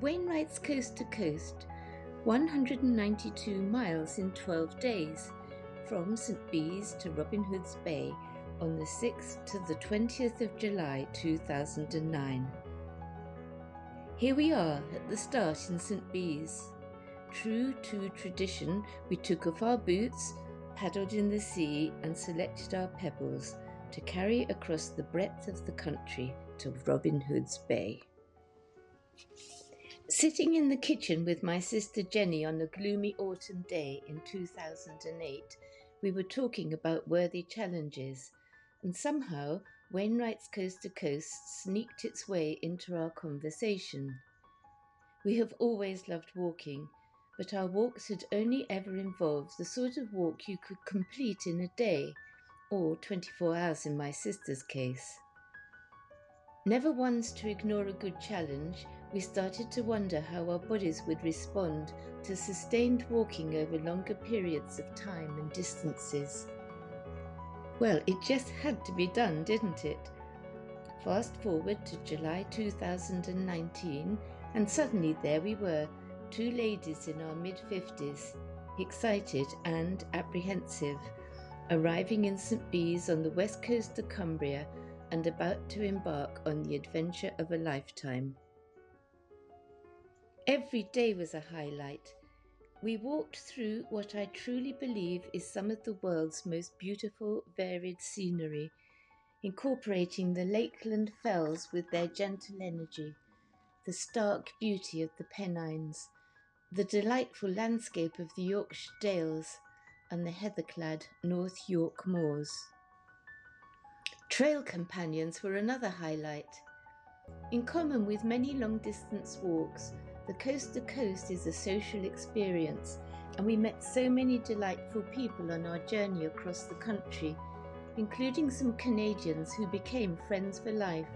Wainwright's Coast to Coast, 192 miles in 12 days, from St. Bees to Robin Hood's Bay on the 6th to the 20th of July 2009. Here we are at the start in St. Bees. True to tradition, we took off our boots, paddled in the sea and selected our pebbles to carry across the breadth of the country to Robin Hood's Bay. Sitting in the kitchen with my sister Jenny on a gloomy autumn day in 2008, we were talking about worthy challenges, and somehow Wainwright's Coast to Coast sneaked its way into our conversation. We have always loved walking, but our walks had only ever involved the sort of walk you could complete in a day, or 24 hours in my sister's case. Never once to ignore a good challenge, we started to wonder how our bodies would respond to sustained walking over longer periods of time and distances. Well, it just had to be done, didn't it? Fast forward to July 2019, and suddenly there we were, two ladies in our mid-50s, excited and apprehensive, arriving in St. Bees on the west coast of Cumbria and about to embark on the adventure of a lifetime. Every day was a highlight. We walked through what I truly believe is some of the world's most beautiful, varied scenery, incorporating the Lakeland fells with their gentle energy, the stark beauty of the Pennines, the delightful landscape of the Yorkshire Dales, and the heather-clad North York moors. Trail companions were another highlight. In common with many long-distance walks, the Coast to Coast is a social experience, and we met so many delightful people on our journey across the country, including some Canadians who became friends for life.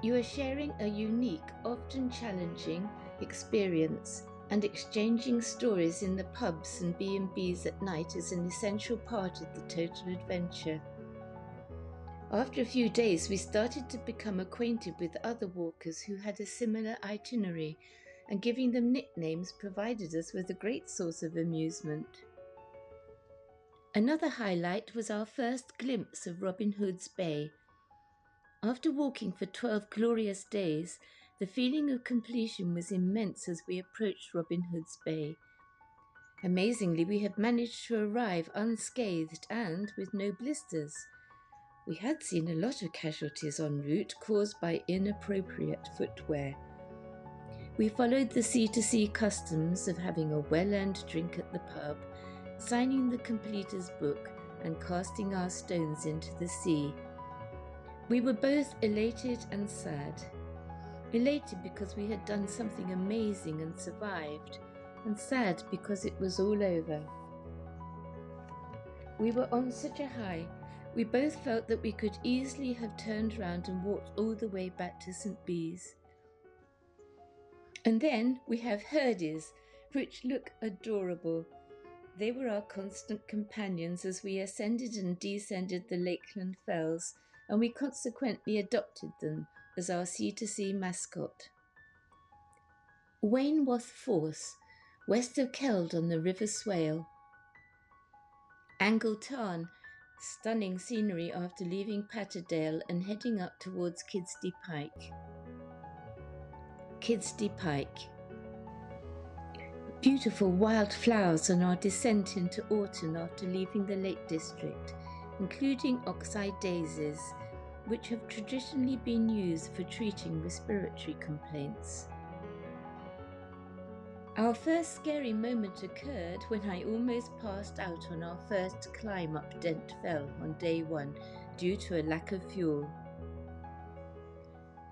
You are sharing a unique, often challenging experience, and exchanging stories in the pubs and B&Bs at night is an essential part of the total adventure. After a few days, we started to become acquainted with other walkers who had a similar itinerary, and giving them nicknames provided us with a great source of amusement. Another highlight was our first glimpse of Robin Hood's Bay. After walking for 12 glorious days, the feeling of completion was immense as we approached Robin Hood's Bay. Amazingly, we had managed to arrive unscathed and with no blisters. We had seen a lot of casualties en route caused by inappropriate footwear. We followed the sea-to-sea customs of having a well-earned drink at the pub, signing the completer's book and casting our stones into the sea. We were both elated and sad. Elated because we had done something amazing and survived, and sad because it was all over. We were on such a high. We both felt that we could easily have turned round and walked all the way back to St. Bees. And then we have Herdies, which look adorable. They were our constant companions as we ascended and descended the Lakeland Fells, and we consequently adopted them as our sea-to-sea mascot. Wainwright Force, west of Keld on the River Swale. Angle Tarn, stunning scenery after leaving Patterdale and heading up towards Kidsty Pike. Kidsty Pike. Beautiful wild flowers on our descent into Orton after leaving the Lake District, including oxeye daisies, which have traditionally been used for treating respiratory complaints. Our first scary moment occurred when I almost passed out on our first climb up Dent Fell on day 1 due to a lack of fuel.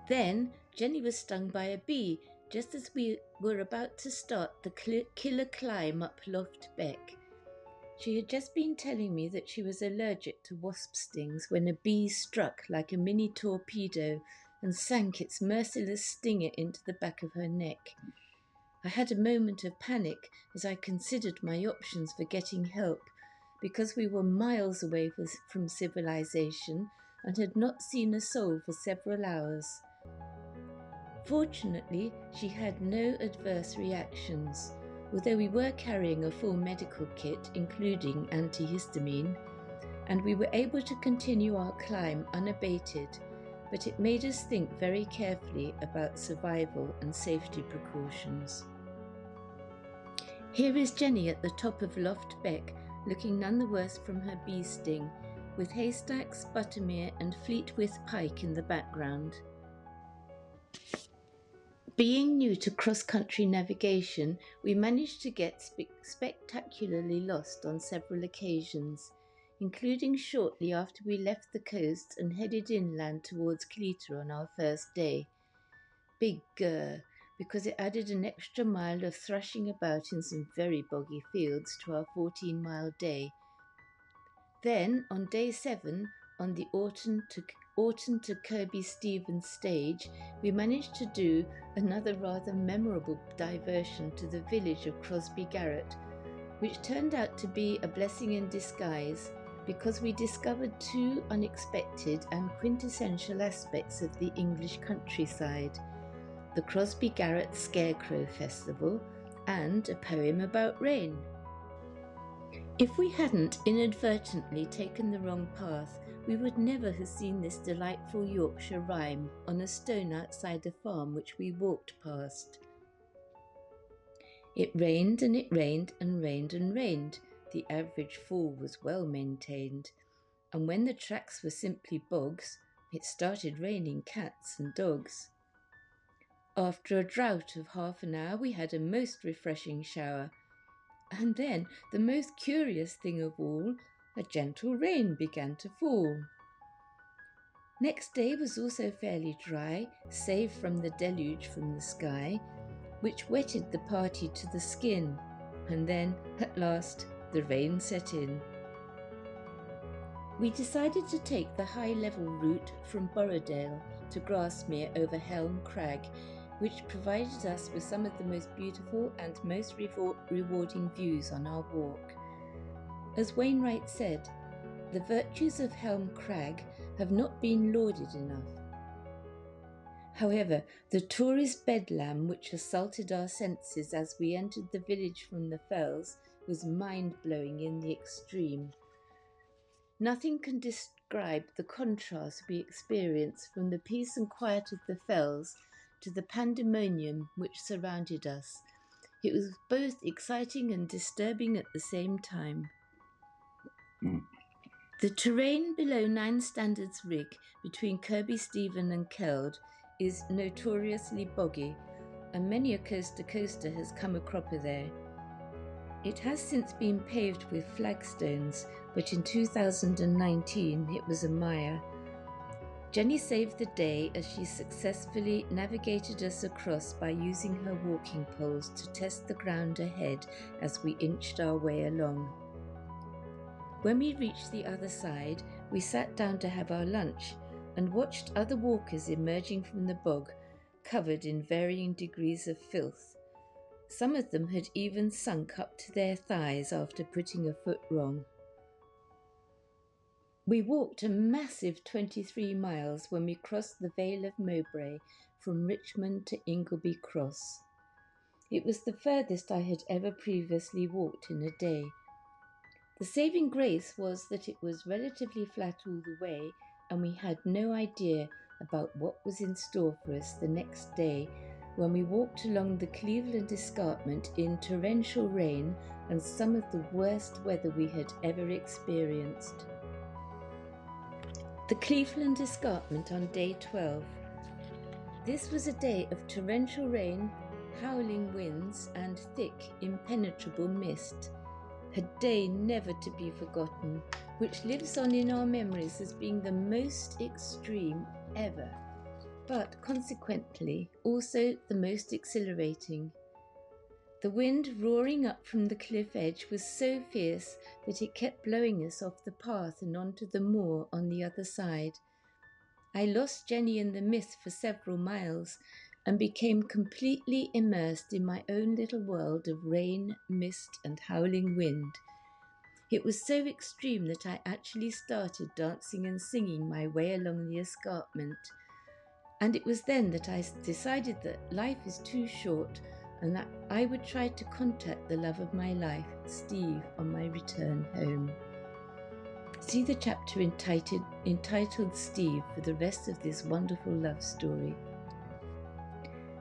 Then Jenny was stung by a bee just as we were about to start the killer climb up Loft Beck. She had just been telling me that she was allergic to wasp stings when a bee struck like a mini torpedo and sank its merciless stinger into the back of her neck. I had a moment of panic as I considered my options for getting help, because we were miles away from civilization and had not seen a soul for several hours. Fortunately, she had no adverse reactions, although we were carrying a full medical kit including antihistamine, and we were able to continue our climb unabated, but it made us think very carefully about survival and safety precautions. Here is Jenny at the top of Loft Beck, looking none the worse from her bee sting, with haystacks, buttermere and Fleetwith pike in the background. Being new to cross-country navigation, we managed to get spectacularly lost on several occasions, including shortly after we left the coast and headed inland towards Cleator on our first day. Big grr, because it added an extra mile of thrashing about in some very boggy fields to our 14-mile day. Then, on day 7, on the Orton to Kirby Stevens stage, we managed to do another rather memorable diversion to the village of Crosby Garrett, which turned out to be a blessing in disguise because we discovered two unexpected and quintessential aspects of the English countryside: the Crosby Garrett Scarecrow Festival and a poem about rain. If we hadn't inadvertently taken the wrong path, we would never have seen this delightful Yorkshire rhyme on a stone outside the farm which we walked past. It rained and it rained and rained and rained. The average fall was well maintained. And when the tracks were simply bogs, it started raining cats and dogs. After a drought of half an hour, we had a most refreshing shower. And then, the most curious thing of all, a gentle rain began to fall. Next day was also fairly dry, save from the deluge from the sky, which wetted the party to the skin, and then, at last, the rain set in. We decided to take the high-level route from Borrowdale to Grasmere over Helm Crag, which provided us with some of the most beautiful and most rewarding views on our walk. As Wainwright said, the virtues of Helm Crag have not been lauded enough. However, the tourist bedlam which assaulted our senses as we entered the village from the fells was mind-blowing in the extreme. Nothing can describe the contrast we experienced from the peace and quiet of the fells to the pandemonium which surrounded us. It was both exciting and disturbing at the same time. The terrain below 9 Standards Rig between Kirby Stephen and Keld is notoriously boggy, and many a coaster-coaster has come a cropper there. It has since been paved with flagstones, but in 2019 it was a mire. Jenny saved the day as she successfully navigated us across by using her walking poles to test the ground ahead as we inched our way along. When we reached the other side, we sat down to have our lunch and watched other walkers emerging from the bog, covered in varying degrees of filth. Some of them had even sunk up to their thighs after putting a foot wrong. We walked a massive 23 miles when we crossed the Vale of Mowbray from Richmond to Ingleby Cross. It was the furthest I had ever previously walked in a day. The saving grace was that it was relatively flat all the way, and we had no idea about what was in store for us the next day when we walked along the Cleveland Escarpment in torrential rain and some of the worst weather we had ever experienced. The Cleveland Escarpment on day 12. This was a day of torrential rain, howling winds and thick, impenetrable mist. A day never to be forgotten, which lives on in our memories as being the most extreme ever, but consequently also the most exhilarating. The wind roaring up from the cliff edge was so fierce that it kept blowing us off the path and onto the moor on the other side. I lost Jenny in the mist for several miles and became completely immersed in my own little world of rain, mist and howling wind. It was so extreme that I actually started dancing and singing my way along the escarpment. And it was then that I decided that life is too short and that I would try to contact the love of my life, Steve, on my return home. See the chapter entitled Steve for the rest of this wonderful love story.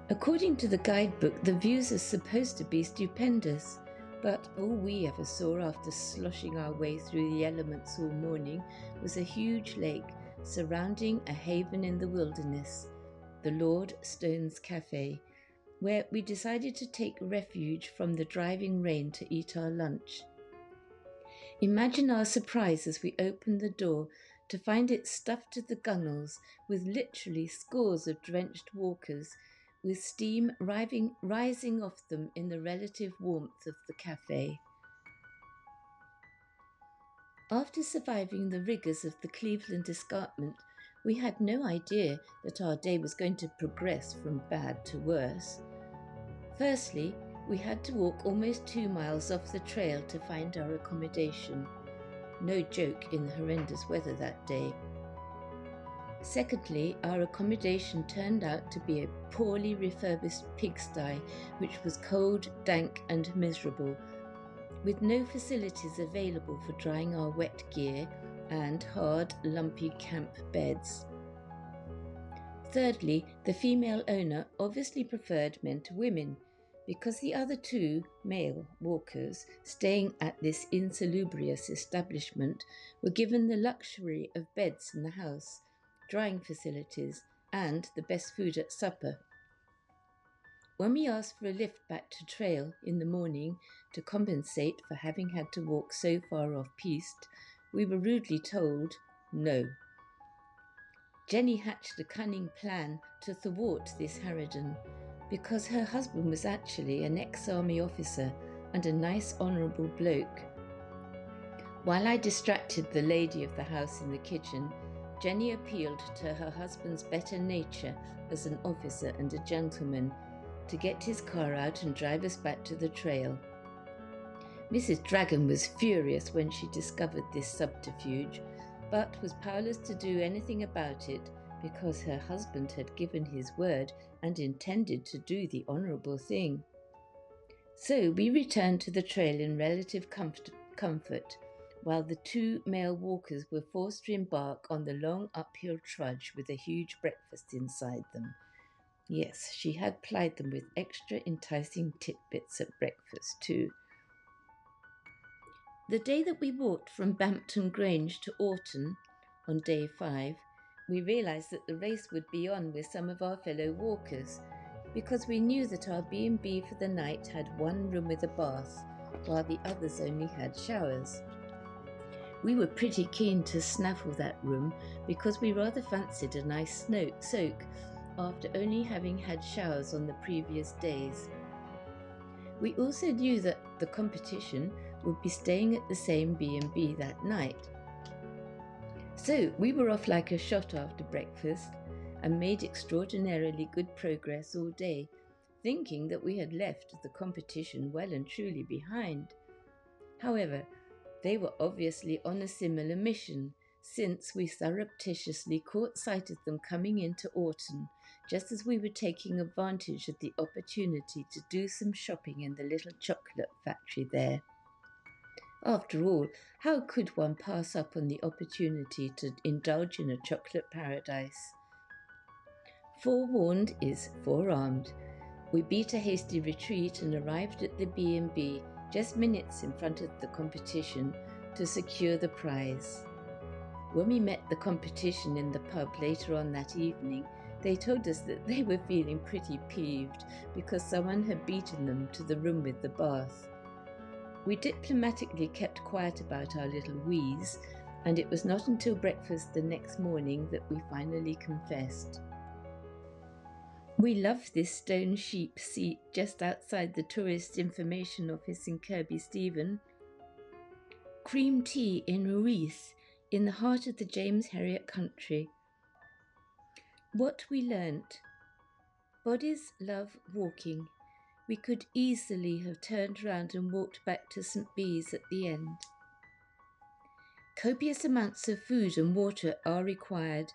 According to the guidebook, the views are supposed to be stupendous, but all we ever saw after sloshing our way through the elements all morning was a huge lake surrounding a haven in the wilderness, the Lord Stone's Cafe, where we decided to take refuge from the driving rain to eat our lunch. Imagine our surprise as we opened the door to find it stuffed to the gunnels with literally scores of drenched walkers, with steam rising off them in the relative warmth of the cafe. After surviving the rigours of the Cleveland escarpment, we had no idea that our day was going to progress from bad to worse. Firstly, we had to walk almost 2 miles off the trail to find our accommodation. No joke in the horrendous weather that day. Secondly, our accommodation turned out to be a poorly refurbished pigsty, which was cold, dank and miserable, with no facilities available for drying our wet gear and hard, lumpy camp beds. Thirdly, the female owner obviously preferred men to women, because the other two male walkers staying at this insalubrious establishment were given the luxury of beds in the house, drying facilities, and the best food at supper. When we asked for a lift back to trail in the morning to compensate for having had to walk so far off-piste, we were rudely told no. Jenny hatched a cunning plan to thwart this harridan, because her husband was actually an ex-army officer and a nice honourable bloke. While I distracted the lady of the house in the kitchen, Jenny appealed to her husband's better nature as an officer and a gentleman to get his car out and drive us back to the trail. Mrs. Dragon was furious when she discovered this subterfuge, but was powerless to do anything about it because her husband had given his word and intended to do the honourable thing. So we returned to the trail in relative comfort, while the two male walkers were forced to embark on the long uphill trudge with a huge breakfast inside them. Yes, she had plied them with extra enticing titbits at breakfast too. The day that we walked from Bampton Grange to Orton, on day 5, we realised that the race would be on with some of our fellow walkers, because we knew that our B&B for the night had one room with a bath, while the others only had showers. We were pretty keen to snaffle that room because we rather fancied a nice soak after only having had showers on the previous days. We also knew that the competition would be staying at the same B&B that night. So we were off like a shot after breakfast and made extraordinarily good progress all day, thinking that we had left the competition well and truly behind. However, they were obviously on a similar mission, since we surreptitiously caught sight of them coming into Orton, just as we were taking advantage of the opportunity to do some shopping in the little chocolate factory there. After all, how could one pass up on the opportunity to indulge in a chocolate paradise? Forewarned is forearmed. We beat a hasty retreat and arrived at the B&B just minutes in front of the competition to secure the prize. When we met the competition in the pub later on that evening, they told us that they were feeling pretty peeved because someone had beaten them to the room with the bath. We diplomatically kept quiet about our little wheeze, and it was not until breakfast the next morning that we finally confessed. We loved this stone sheep seat just outside the Tourist Information Office in Kirby Stephen. Cream tea in a wreath in the heart of the James Herriot country. What we learnt. Bodies love walking. We could easily have turned round and walked back to St. Bees at the end. Copious amounts of food and water are required.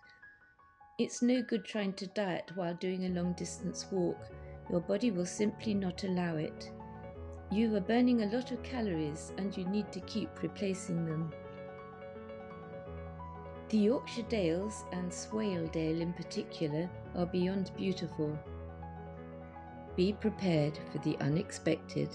It's no good trying to diet while doing a long distance walk. Your body will simply not allow it. You are burning a lot of calories and you need to keep replacing them. The Yorkshire Dales, and Swaledale in particular, are beyond beautiful. Be prepared for the unexpected.